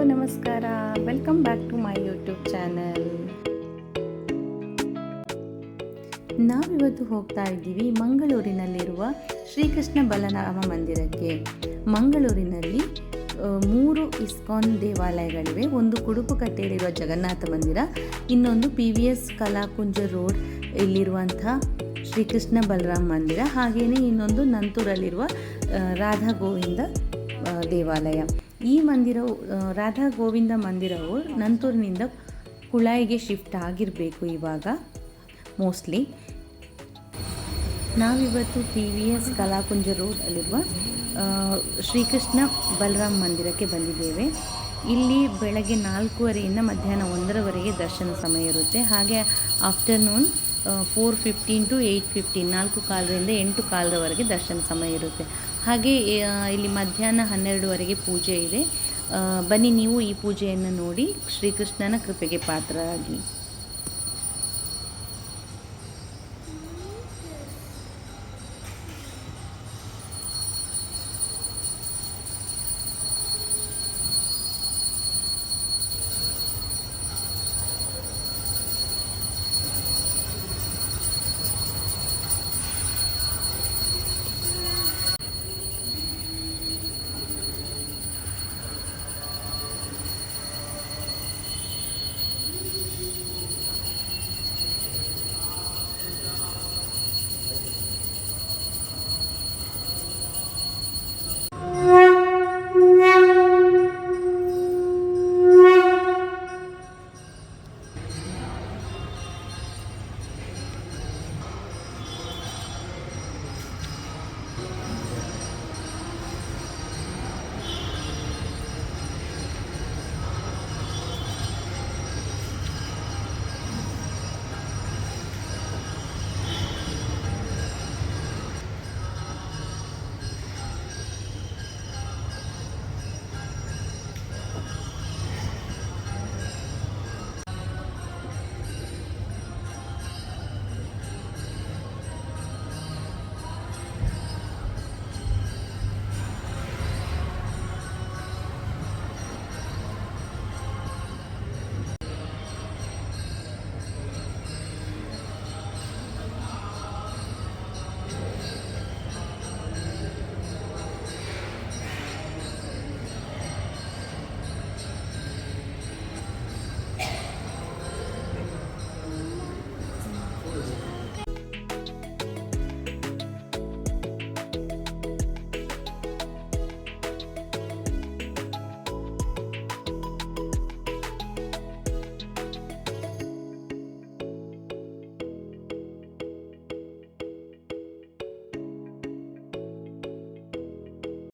ನಮಸ್ಕಾರ. Welcome back to my YouTube channel. ನಾವಿವತ್ತು ಹೋಗ್ತಾ ಇದ್ದೀವಿ ಮಂಗಳೂರಿನಲ್ಲಿರುವ ಶ್ರೀಕೃಷ್ಣ ಬಲರಾಮ ಮಂದಿರಕ್ಕೆ. ಮಂಗಳೂರಿನಲ್ಲಿ 3 ಇಸ್ಕಾನ್ ದೇವಾಲಯಗಳಿವೆ. ಒಂದು ಕುಡುಪುಕಟ್ಟೆಯಲ್ಲಿರುವ ಜಗನ್ನಾಥ ಮಂದಿರ, ಇನ್ನೊಂದು PVS ಕಲಾಕುಂಜ ರೋಡ್ ಇಲ್ಲಿರುವಂಥ ಶ್ರೀಕೃಷ್ಣ ಬಲರಾಮ ಮಂದಿರ, ಹಾಗೆಯೇ ಇನ್ನೊಂದು ನಂತೂರಲ್ಲಿರುವ ರಾಧಾ ಗೋವಿಂದ ದೇವಾಲಯ. ಈ ಮಂದಿರವು ರಾಧಾ ಗೋವಿಂದ ಮಂದಿರವು ನಂತೂರಿನಿಂದ ಕುಳಾಯಿಗೆ ಶಿಫ್ಟ್ ಆಗಿರಬೇಕು ಇವಾಗ ಮೋಸ್ಟ್ಲಿ. ನಾವಿವತ್ತು PVS ಕಲಾಕುಂಜ ರೋಡ್ ಅಲ್ಲಿರುವ ಶ್ರೀಕೃಷ್ಣ ಬಲರಾಮ ಮಂದಿರಕ್ಕೆ ಬಂದಿದ್ದೇವೆ. ಇಲ್ಲಿ ಬೆಳಗ್ಗೆ 4:30ಯಿಂದ ಮಧ್ಯಾಹ್ನ 1:00ವರೆಗೆ ದರ್ಶನ ಸಮಯ ಇರುತ್ತೆ. ಹಾಗೆ ಆಫ್ಟರ್ನೂನ್ 4:15 to 8:15 4:15ರಿಂದ 8:15ರವರೆಗೆ ದರ್ಶನ ಸಮಯ ಇರುತ್ತೆ. ಹಾಗೆ ಇಲ್ಲಿ ಮಧ್ಯಾಹ್ನ 12:00ವರೆಗೆ ಪೂಜೆ ಇದೆ. ಬನ್ನಿ ನೀವು ಈ ಪೂಜೆಯನ್ನು ನೋಡಿ ಶ್ರೀಕೃಷ್ಣನ ಕೃಪೆಗೆ ಪಾತ್ರರಾಗಿ.